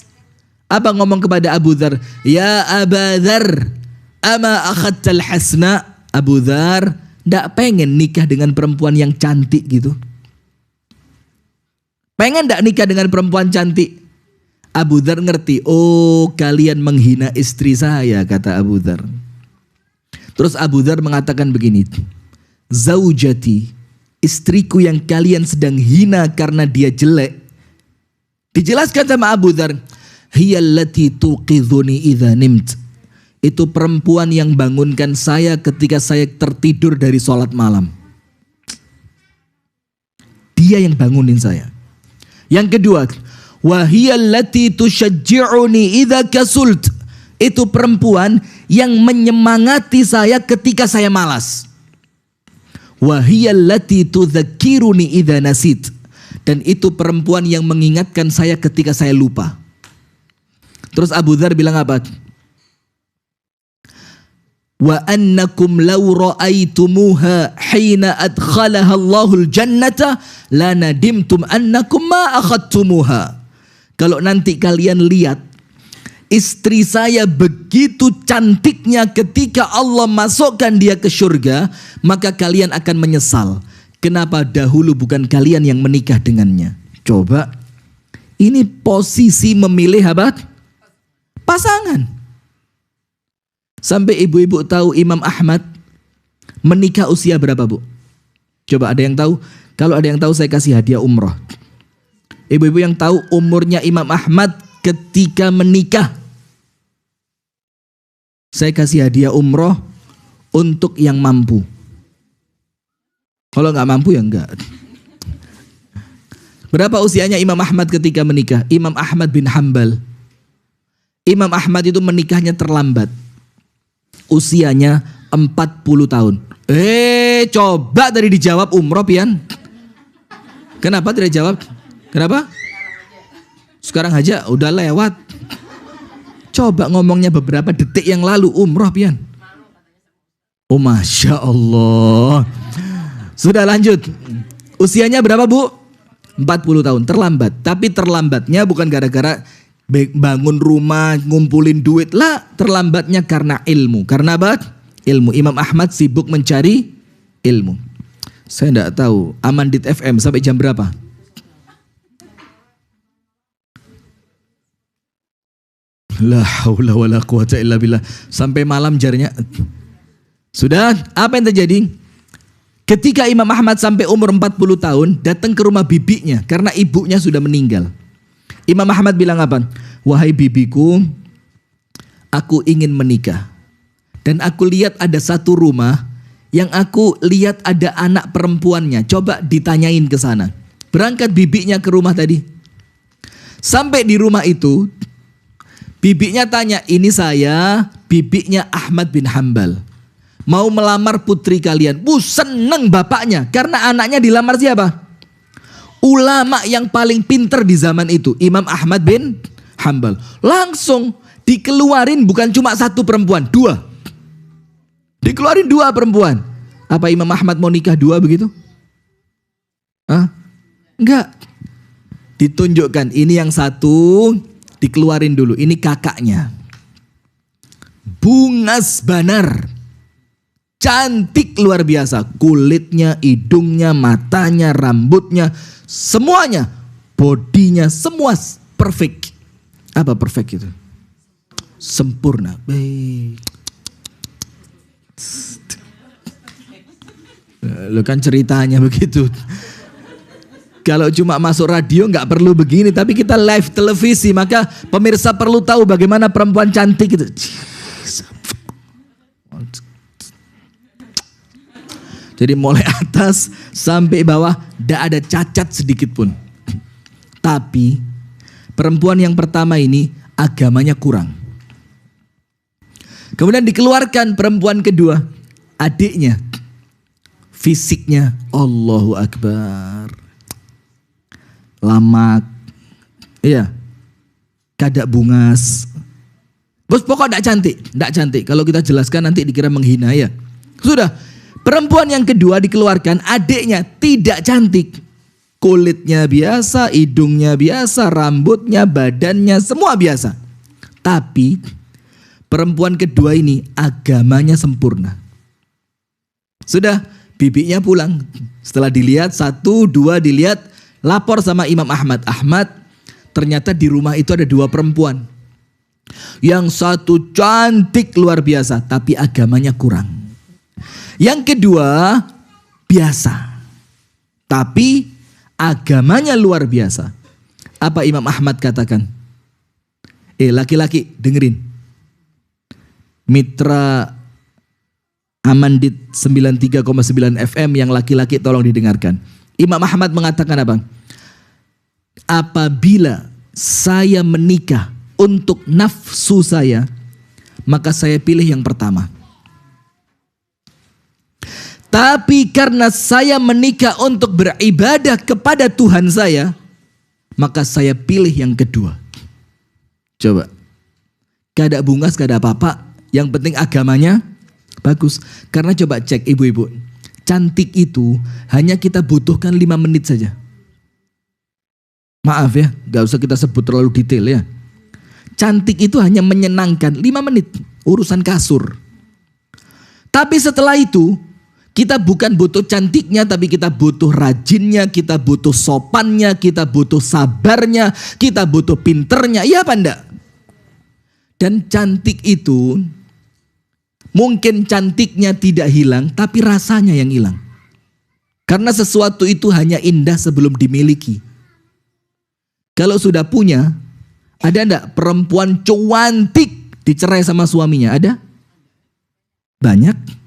Apa ngomong kepada Abu Dzar? Ya Abu Dzar, ama akhadtal hasna. Abu Dzar ndak pengen nikah dengan perempuan yang cantik gitu. Pengen ndak nikah dengan perempuan cantik? Abu Dzar ngerti. Oh, kalian menghina istri saya, kata Abu Dzar. Terus Abu Dzar mengatakan begini. Zaujati, istriku yang kalian sedang hina karena dia jelek. Dijelaskan sama Abu Dzar. Hiyallati tuqidhuni idza nimt. Itu perempuan yang bangunkan saya ketika saya tertidur dari sholat malam. Dia yang bangunin saya. Yang kedua, wahiyallati tusyajji'uni idza kasult. Itu perempuan yang menyemangati saya ketika saya malas. Wahiyallati tudzakkiruni idza nasit. Dan itu perempuan yang mengingatkan saya ketika saya lupa. Terus Abu Dzar bilang apa? Wa annakum law ra'aitumuha hina adkhalaha Allahul jannata lanadimtum annakum ma akhadtumuha. Kalau nanti kalian lihat istri saya begitu cantiknya ketika Allah masukkan dia ke surga, maka kalian akan menyesal. Kenapa dahulu bukan kalian yang menikah dengannya? Coba, ini posisi memilih apa? Pasangan. Sampai ibu-ibu tahu Imam Ahmad menikah usia berapa, Bu? Coba ada yang tahu? Kalau ada yang tahu saya kasih hadiah umroh. Ibu-ibu yang tahu umurnya Imam Ahmad ketika menikah, saya kasih hadiah umroh untuk yang mampu. Kalau nggak mampu ya enggak. Berapa usianya Imam Ahmad ketika menikah? Imam Ahmad bin Hanbal. Imam Ahmad itu menikahnya terlambat. Usianya 40 tahun. Coba tadi dijawab umroh, Pian. Kenapa tidak jawab? Kenapa? Sekarang aja udah lewat. Coba ngomongnya beberapa detik yang lalu umroh, Pian. Oh, Masya Allah. Sudah lanjut. Usianya berapa, Bu? 40 tahun. Terlambat. Tapi terlambatnya bukan gara-gara bangun rumah, ngumpulin duit lah. Terlambatnya karena ilmu. Karena apa? Ilmu. Imam Ahmad sibuk mencari ilmu. Saya enggak tahu Amandit FM sampai jam berapa? La haula wala quwata illa billah. Sampai malam jarnya. Sudah, apa yang terjadi? Ketika Imam Ahmad sampai umur 40 tahun, datang ke rumah bibinya karena ibunya sudah meninggal. Imam Ahmad bilang apa? Wahai bibiku, aku ingin menikah. Dan aku lihat ada satu rumah yang aku lihat ada anak perempuannya. Coba ditanyain ke sana. Berangkat bibinya ke rumah tadi. Sampai di rumah itu, bibinya tanya, ini saya, bibinya Ahmad bin Hanbal. Mau melamar putri kalian. Seneng bapaknya. Karena anaknya dilamar siapa? Ulama yang paling pinter di zaman itu. Imam Ahmad bin Hanbal. Langsung dikeluarin bukan cuma satu perempuan. Dua. Dikeluarin dua perempuan. Apa Imam Ahmad mau nikah dua begitu? Hah? Enggak. Ditunjukkan. Ini yang satu dikeluarin dulu. Ini kakaknya. Bungas Banar. Cantik luar biasa. Kulitnya, hidungnya, matanya, rambutnya. Semuanya. Bodinya semua perfect. Apa perfect itu? Sempurna. Lo kan ceritanya begitu. Kalau cuma masuk radio nggak perlu begini. Tapi kita live televisi. Maka pemirsa perlu tahu bagaimana perempuan cantik itu. Jadi mulai atas sampai bawah tidak ada cacat sedikit pun. Tapi perempuan yang pertama ini agamanya kurang. Kemudian dikeluarkan perempuan kedua, adiknya. Fisiknya Allahu Akbar. Lamak. Iya. Kadak bungas. Bos pokok tidak cantik. Tidak cantik. Kalau kita jelaskan nanti dikira menghina ya. Sudah. Perempuan yang kedua dikeluarkan, adiknya tidak cantik. Kulitnya biasa, hidungnya biasa, rambutnya, badannya, semua biasa. Tapi perempuan kedua ini agamanya sempurna. Sudah, bibinya pulang. Setelah dilihat, satu, dua dilihat, lapor sama Imam Ahmad. Ahmad, ternyata di rumah itu ada dua perempuan. Yang satu cantik luar biasa, tapi agamanya kurang. Yang kedua biasa, tapi agamanya luar biasa. Apa Imam Ahmad katakan? Laki-laki dengerin. Mitra Amandit 93,9 FM yang laki-laki tolong didengarkan. Imam Ahmad mengatakan apa? Apabila saya menikah untuk nafsu saya, maka saya pilih yang pertama. Tapi karena saya menikah untuk beribadah kepada Tuhan saya, maka saya pilih yang kedua. Coba. Gak ada bungas, gak ada apa-apa. Yang penting agamanya bagus. Karena coba cek ibu-ibu. Cantik itu hanya kita butuhkan 5 menit saja. Maaf ya, gak usah kita sebut terlalu detail ya. cantik itu hanya menyenangkan 5 menit, urusan kasur. Tapi setelah itu, kita bukan butuh cantiknya, tapi kita butuh rajinnya, kita butuh sopannya, kita butuh sabarnya, kita butuh pinternya. Iya apa enggak? Dan cantik itu, mungkin cantiknya tidak hilang, tapi rasanya yang hilang. Karena sesuatu itu hanya indah sebelum dimiliki. Kalau sudah punya, ada enggak perempuan cantik dicerai sama suaminya? Ada? Banyak.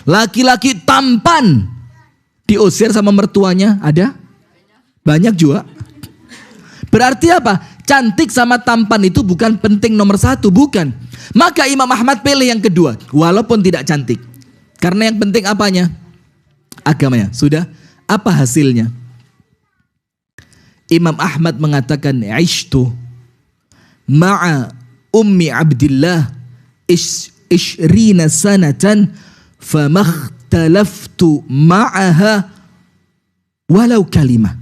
Laki-laki tampan diusir sama mertuanya? Ada? Banyak juga. Berarti apa? Cantik sama tampan itu bukan penting nomor 1, bukan. Maka Imam Ahmad pilih yang kedua, walaupun tidak cantik. Karena yang penting apanya? Agamanya. Sudah, apa hasilnya? Imam Ahmad mengatakan, "Ishtu ma'a ummi Abdillah ishrina sanatan famakhtalaftu ma'aha walau kalimah."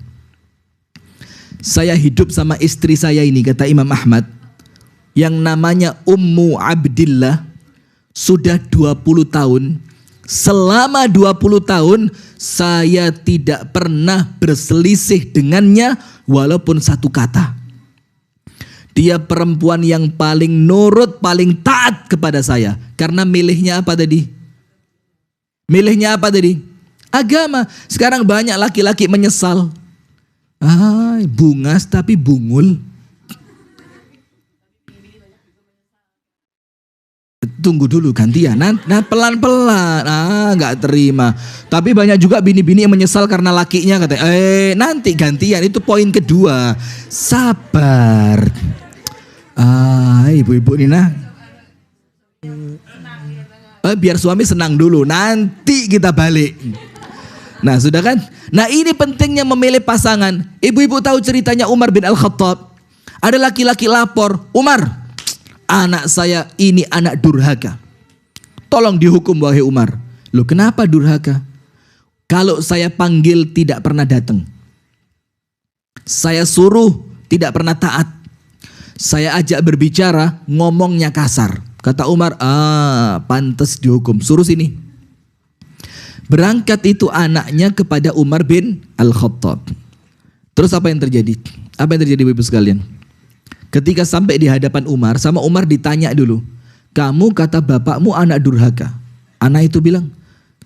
Saya hidup sama istri saya ini, kata Imam Ahmad, yang namanya Ummu Abdillah, sudah 20 tahun. Selama 20 tahun saya tidak pernah berselisih dengannya walaupun satu kata. Dia perempuan yang paling nurut, paling taat kepada saya. Karena milihnya apa tadi? Milihnya apa tadi? Agama. Sekarang banyak laki-laki menyesal. Bungas tapi bungul. Tunggu dulu gantian. Nah pelan-pelan. Nggak terima. Tapi banyak juga bini-bini yang menyesal karena lakinya katanya, nanti gantian. Itu poin kedua. Sabar. Ibu-ibu Nina. Biar suami senang dulu. Nanti kita balik. Nah sudah kan. Nah ini pentingnya memilih pasangan. Ibu-ibu tahu ceritanya Umar bin Al-Khattab. Ada laki-laki lapor, "Umar, anak saya ini anak durhaka. Tolong dihukum wahai Umar." Loh kenapa durhaka? Kalau saya panggil tidak pernah datang. Saya suruh tidak pernah taat. Saya ajak berbicara ngomongnya kasar. Kata Umar, pantas dihukum. Suruh sini. Berangkat itu anaknya kepada Umar bin Al-Khattab. Terus apa yang terjadi? Apa yang terjadi ibu sekalian? Ketika sampai di hadapan Umar, sama Umar ditanya dulu, "Kamu kata bapakmu anak durhaka." Anak itu bilang,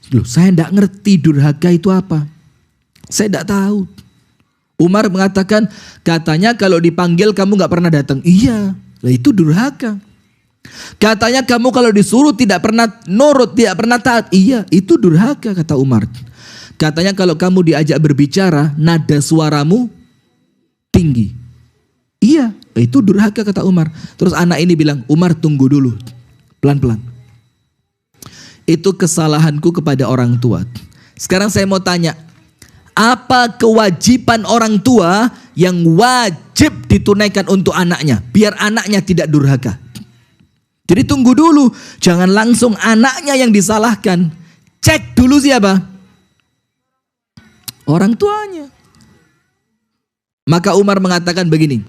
"Loh, saya tidak ngerti durhaka itu apa. Saya tidak tahu." Umar mengatakan, "Katanya kalau dipanggil kamu nggak pernah datang." "Iya, lah itu durhaka." "Katanya kamu kalau disuruh tidak pernah nurut, tidak pernah taat." "Iya, itu durhaka," kata Umar. "Katanya kalau kamu diajak berbicara, nada suaramu tinggi." "Iya, itu durhaka," kata Umar. Terus anak ini bilang, "Umar tunggu dulu, pelan-pelan. Itu kesalahanku kepada orang tua. Sekarang saya mau tanya, apa kewajiban orang tua yang wajib ditunaikan untuk anaknya, biar anaknya tidak durhaka?" Jadi tunggu dulu, jangan langsung anaknya yang disalahkan. Cek dulu siapa? Orang tuanya. Maka Umar mengatakan begini,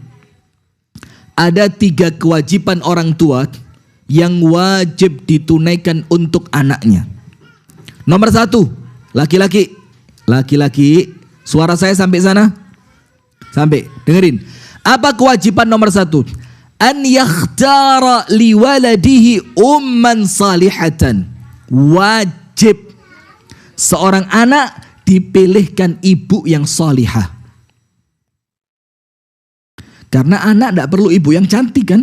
ada 3 kewajiban orang tua yang wajib ditunaikan untuk anaknya. Nomor 1, laki-laki. Laki-laki, suara saya sampai sana? Sampai, dengerin. Apa kewajiban nomor 1? An yakhtara liwaladihi umman salihatan. Wajib seorang anak dipilihkan ibu yang salihah. Karena anak tidak perlu ibu yang cantik kan?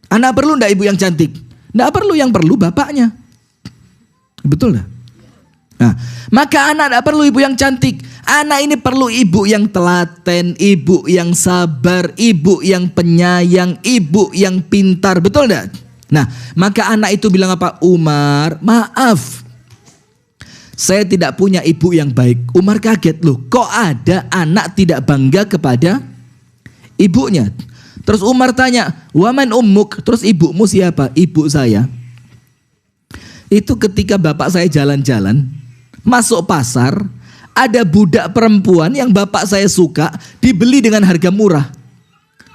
Anak perlu tidak ibu yang cantik? Tidak perlu, yang perlu bapaknya. Betul tidak? Nah, maka anak tidak perlu ibu yang cantik. Anak ini perlu ibu yang telaten, ibu yang sabar, ibu yang penyayang, ibu yang pintar. Betul tidak? Nah, maka anak itu bilang apa? "Umar, maaf, saya tidak punya ibu yang baik." Umar kaget, loh kok ada anak tidak bangga kepada ibunya? Terus Umar tanya, "Waman ummuk?" Terus ibumu siapa? "Ibu saya itu ketika bapak saya jalan-jalan masuk pasar, ada budak perempuan yang bapak saya suka, dibeli dengan harga murah.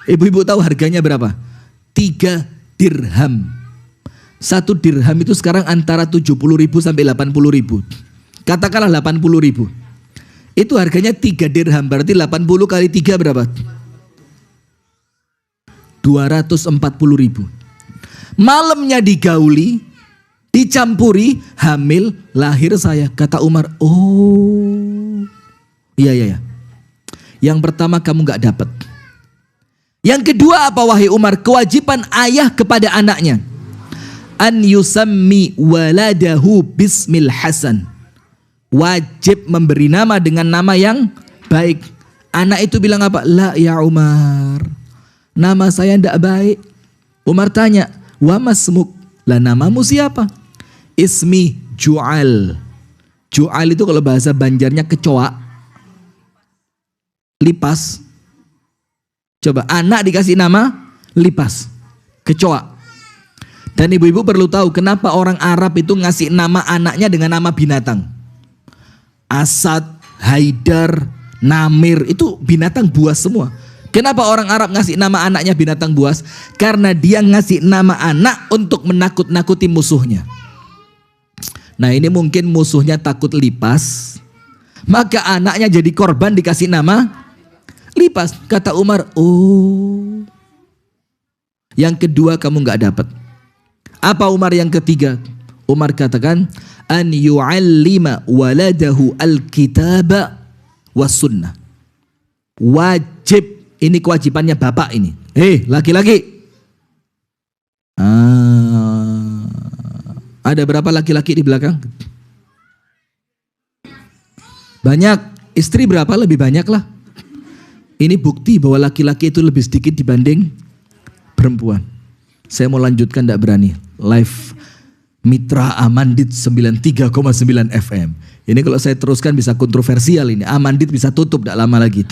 Ibu-ibu tahu harganya berapa? 3 dirham. 1 dirham itu sekarang antara 70.000 sampai 80.000. Katakanlah 80.000. Itu harganya 3 dirham. Berarti 80 kali 3 berapa? 240.000. Malamnya digauli, dicampuri, hamil, lahir saya. Kata Umar, oh iya. Yang pertama kamu gak dapat. Yang kedua apa wahai Umar? Kewajiban ayah kepada anaknya. An yusammi waladahu bismil hasan. Wajib memberi nama dengan nama yang baik. Anak itu bilang apa? La ya Umar, nama saya tidak baik. Umar tanya, wa masmuk, lah namamu siapa? Ismi Ju'al. Ju'al itu kalau bahasa Banjarnya kecoa, lipas. Coba anak dikasih nama lipas, kecoa. Dan ibu-ibu perlu tahu kenapa orang Arab itu ngasih nama anaknya dengan nama binatang. Asad, Haidar, Namir itu binatang buas semua. Kenapa orang Arab ngasih nama anaknya binatang buas? Karena dia ngasih nama anak untuk menakut-nakuti musuhnya. Nah ini mungkin musuhnya takut lipas, maka anaknya jadi korban dikasih nama lipas. Kata Umar, oh. Yang kedua kamu gak dapat. Apa Umar yang ketiga? Umar katakan, an yu'allima waladahu al-kitaba was sunnah. Wajib. Ini kewajibannya bapak ini. Laki-laki. Ada berapa laki-laki di belakang? Banyak. Istri berapa? Lebih banyak lah. Ini bukti bahwa laki-laki itu lebih sedikit dibanding perempuan. Saya mau lanjutkan, tidak berani. Live Mitra Amandit 93,9 FM. Ini kalau saya teruskan bisa kontroversial ini. Amandit bisa tutup tidak lama lagi.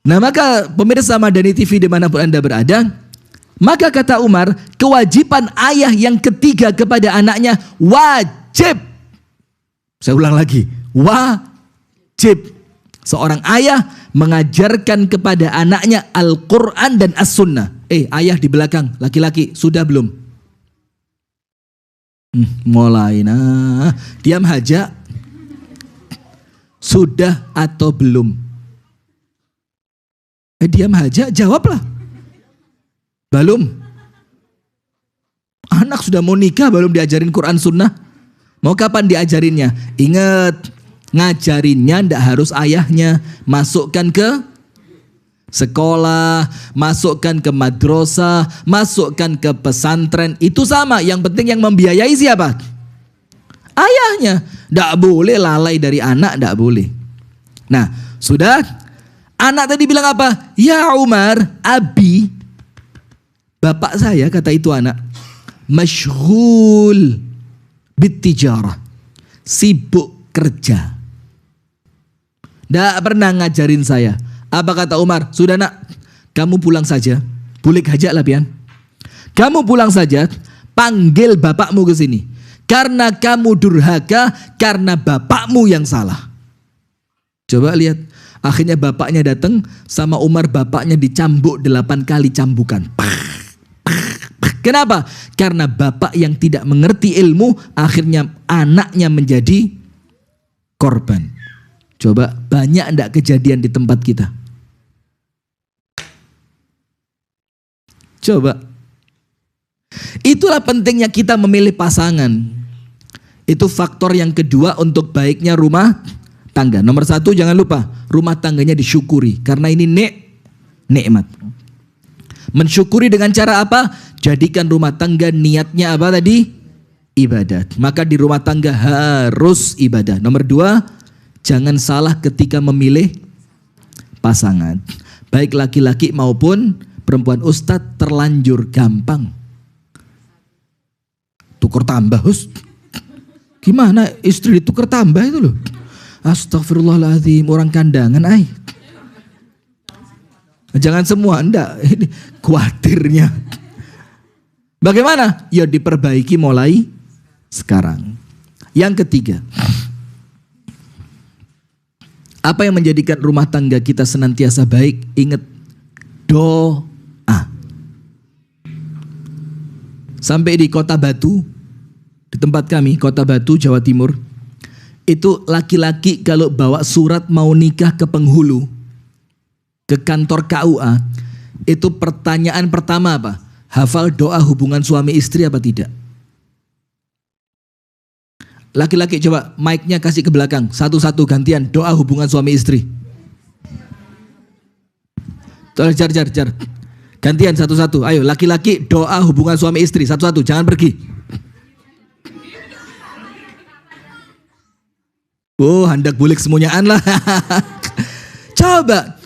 Nah maka pemirsa Madani TV dimanapun Anda berada, maka kata Umar, kewajiban ayah yang ketiga kepada anaknya wajib. Saya ulang lagi, wajib. Seorang ayah mengajarkan kepada anaknya Al-Quran dan As-Sunnah. Ayah di belakang, laki-laki, sudah belum? Mulai, nah, diam aja. Sudah atau belum? Diam aja, jawablah. Belum. Anak sudah mau nikah belum diajarin Quran Sunnah. Mau kapan diajarinnya? Ingat, ngajarinnya ndak harus ayahnya. Masukkan ke sekolah, masukkan ke madrasah, masukkan ke pesantren. Itu sama, yang penting yang membiayai siapa? Ayahnya. Ndak boleh lalai dari anak, ndak boleh. Nah, sudah. Anak tadi bilang apa? Ya Umar, abi, bapak saya, kata itu anak, masyghul bitijarah, sibuk kerja. Tidak pernah ngajarin saya. Apa kata Umar? Sudah nak, kamu pulang saja. Bulik aja lah pian. Kamu pulang saja, panggil bapakmu ke sini. Karena kamu durhaka, karena bapakmu yang salah. Coba lihat. Akhirnya bapaknya datang, sama Umar bapaknya dicambuk 8 kali cambukan. Kenapa? Karena bapak yang tidak mengerti ilmu, akhirnya anaknya menjadi korban. Coba, banyak enggak kejadian di tempat kita? Coba. Itulah pentingnya kita memilih pasangan. Itu faktor yang kedua untuk baiknya rumah tangga. Nomor 1, jangan lupa rumah tangganya disyukuri, karena ini nikmat. Mensyukuri dengan cara apa? Jadikan rumah tangga niatnya apa tadi? Ibadat. Maka di rumah tangga harus ibadah. Nomor 2, jangan salah ketika memilih pasangan, baik laki-laki maupun perempuan. Ustadz, terlanjur gampang tuker tambah. Gimana istri ditukar tambah itu loh? Astagfirullahaladzim, orang kandangan ay. Jangan semua, enggak. Ini khawatirnya. Bagaimana? Ya diperbaiki mulai sekarang. Yang ketiga, apa yang menjadikan rumah tangga kita senantiasa baik? Ingat, doa. Sampai di Kota Batu, di tempat kami, Kota Batu, Jawa Timur, itu laki-laki kalau bawa surat mau nikah ke penghulu, ke kantor KUA, itu pertanyaan pertama apa? Hafal doa hubungan suami istri apa tidak? Laki-laki coba mic-nya kasih ke belakang, satu-satu gantian doa hubungan suami istri. Jar. Gantian satu-satu. Ayo laki-laki doa hubungan suami istri satu-satu, jangan pergi. Oh, hendak bulik semuanyaan lah. Coba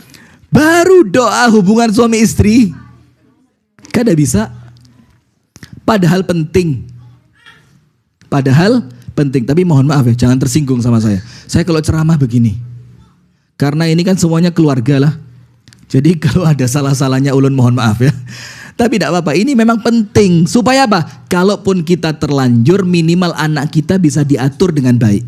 baru doa hubungan suami istri. Kada bisa. Padahal penting. Tapi mohon maaf ya, jangan tersinggung sama saya. Saya kalau ceramah begini, karena ini kan semuanya keluarga lah. Jadi kalau ada salah-salahnya ulun mohon maaf ya. Tapi tidak apa-apa, ini memang penting. Supaya apa? Kalaupun kita terlanjur, minimal anak kita bisa diatur dengan baik.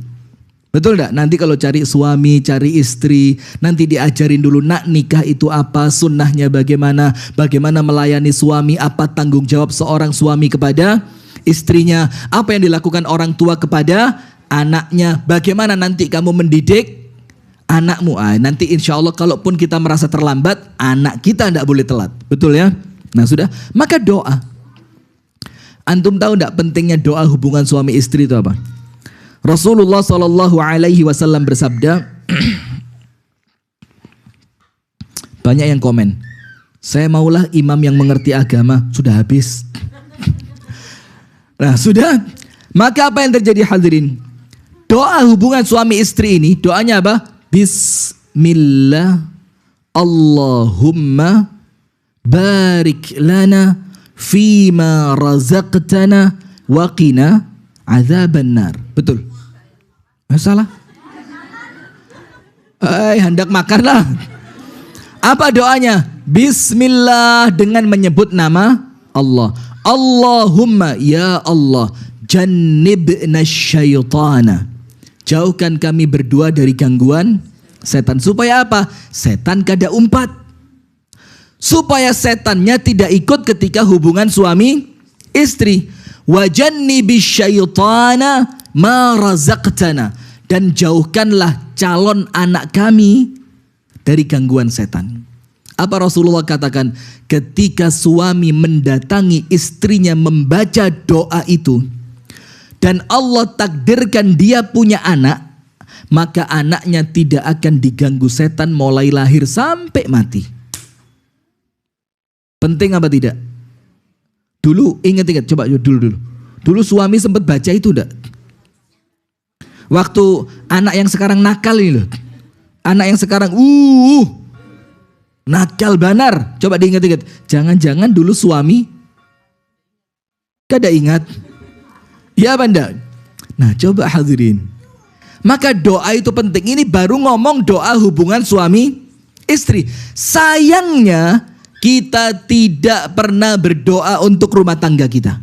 Betul enggak? Nanti kalau cari suami, cari istri, nanti diajarin dulu, nak nikah itu apa, sunnahnya bagaimana, bagaimana melayani suami, apa tanggung jawab seorang suami kepada istrinya, apa yang dilakukan orang tua kepada anaknya, bagaimana nanti kamu mendidik anakmu. Nanti insya Allah kalaupun kita merasa terlambat, anak kita tidak boleh telat. Betul ya? Nah sudah, maka doa. Antum tahu tidak pentingnya doa hubungan suami istri itu apa? Rasulullah SAW bersabda, banyak yang komen, saya maulah imam yang mengerti agama. Sudah habis. Nah sudah, maka apa yang terjadi hadirin? Doa hubungan suami istri ini, doanya apa? Bismillah, Allahumma barik lana fima razaqtana wa qina azaban nar. Betul? Salah? Hendak makan lah. Apa doanya? Bismillah dengan menyebut nama Allah. Allahumma ya Allah, jannibna syaitana. Jauhkan kami berdua dari gangguan setan. Supaya apa? Setan kada umpat. Supaya setannya tidak ikut ketika hubungan suami istri. Wa jannibis syaitana ma razaqtana. Dan jauhkanlah calon anak kami dari gangguan setan. Apa Rasulullah katakan? Ketika suami mendatangi istrinya membaca doa itu, dan Allah takdirkan dia punya anak, maka anaknya tidak akan diganggu setan mulai lahir sampai mati. Penting apa tidak? Dulu ingat-ingat, coba dulu. Dulu suami sempat baca itu enggak? Waktu anak yang sekarang nakal ini loh. Anak yang sekarang nakal banar. Coba diingat-ingat. Jangan-jangan dulu suami kada ingat. Ya banda. Nah coba hadirin. Maka doa itu penting. Ini baru ngomong doa hubungan suami istri. Sayangnya kita tidak pernah berdoa untuk rumah tangga kita.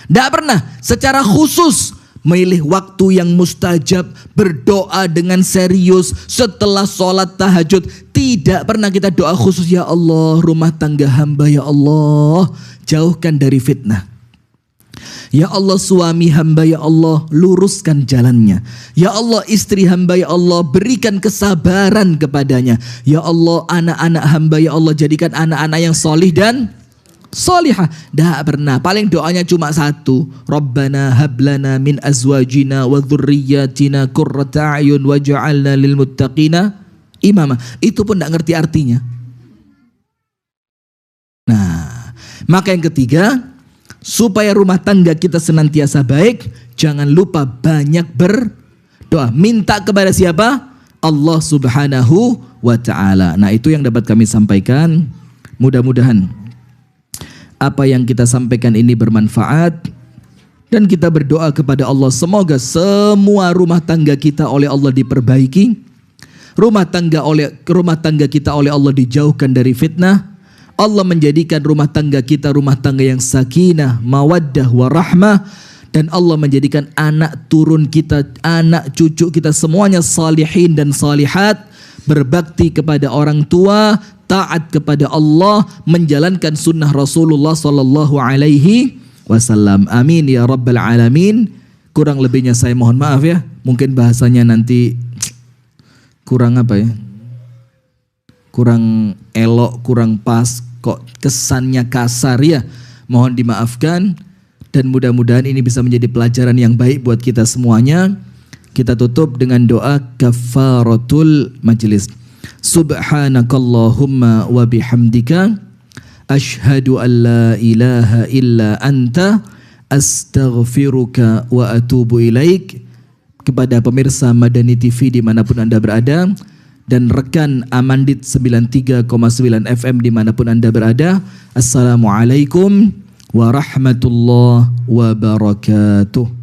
Tidak pernah secara khusus memilih waktu yang mustajab, berdoa dengan serius setelah sholat tahajud. Tidak pernah kita doa khusus, ya Allah rumah tangga hamba ya Allah jauhkan dari fitnah. Ya Allah suami hamba ya Allah luruskan jalannya. Ya Allah istri hamba ya Allah berikan kesabaran kepadanya. Ya Allah anak-anak hamba ya Allah jadikan anak-anak yang solih dan solihah. Dah pernah. Paling doanya cuma satu. Rabbana hablana min azwajina wa dhurriyyatina qurrata a'yun waj'alna lil muttaqina imama. Itu pun tidak ngerti artinya. Nah, maka yang ketiga, supaya rumah tangga kita senantiasa baik, jangan lupa banyak berdoa. Minta kepada siapa? Allah Subhanahu wa ta'ala. Nah, itu yang dapat kami sampaikan. Mudah-mudahan apa yang kita sampaikan ini bermanfaat, dan kita berdoa kepada Allah semoga semua rumah tangga kita oleh Allah diperbaiki, rumah tangga kita oleh Allah dijauhkan dari fitnah, Allah menjadikan rumah tangga kita rumah tangga yang sakinah, mawaddah, warahmah, dan Allah menjadikan anak turun kita, anak cucu kita semuanya salihin dan salihat, berbakti kepada orang tua, taat kepada Allah, menjalankan sunnah Rasulullah sallallahu alaihi wasallam. Amin ya rabbal alamin. Kurang lebihnya saya mohon maaf ya. Mungkin bahasanya nanti kurang apa ya? Kurang elok, kurang pas, kok kesannya kasar ya. Mohon dimaafkan dan mudah-mudahan ini bisa menjadi pelajaran yang baik buat kita semuanya. Kita tutup dengan doa kafaratul majlis. Subhanakallahumma wa bihamdika asyhadu an la ilaha illa anta astaghfiruka wa atubu ilaik. Kepada pemirsa Madani TV dimanapun Anda berada dan rekan Amandit 93,9 FM dimanapun Anda berada, Assalamualaikum warahmatullahi wabarakatuh.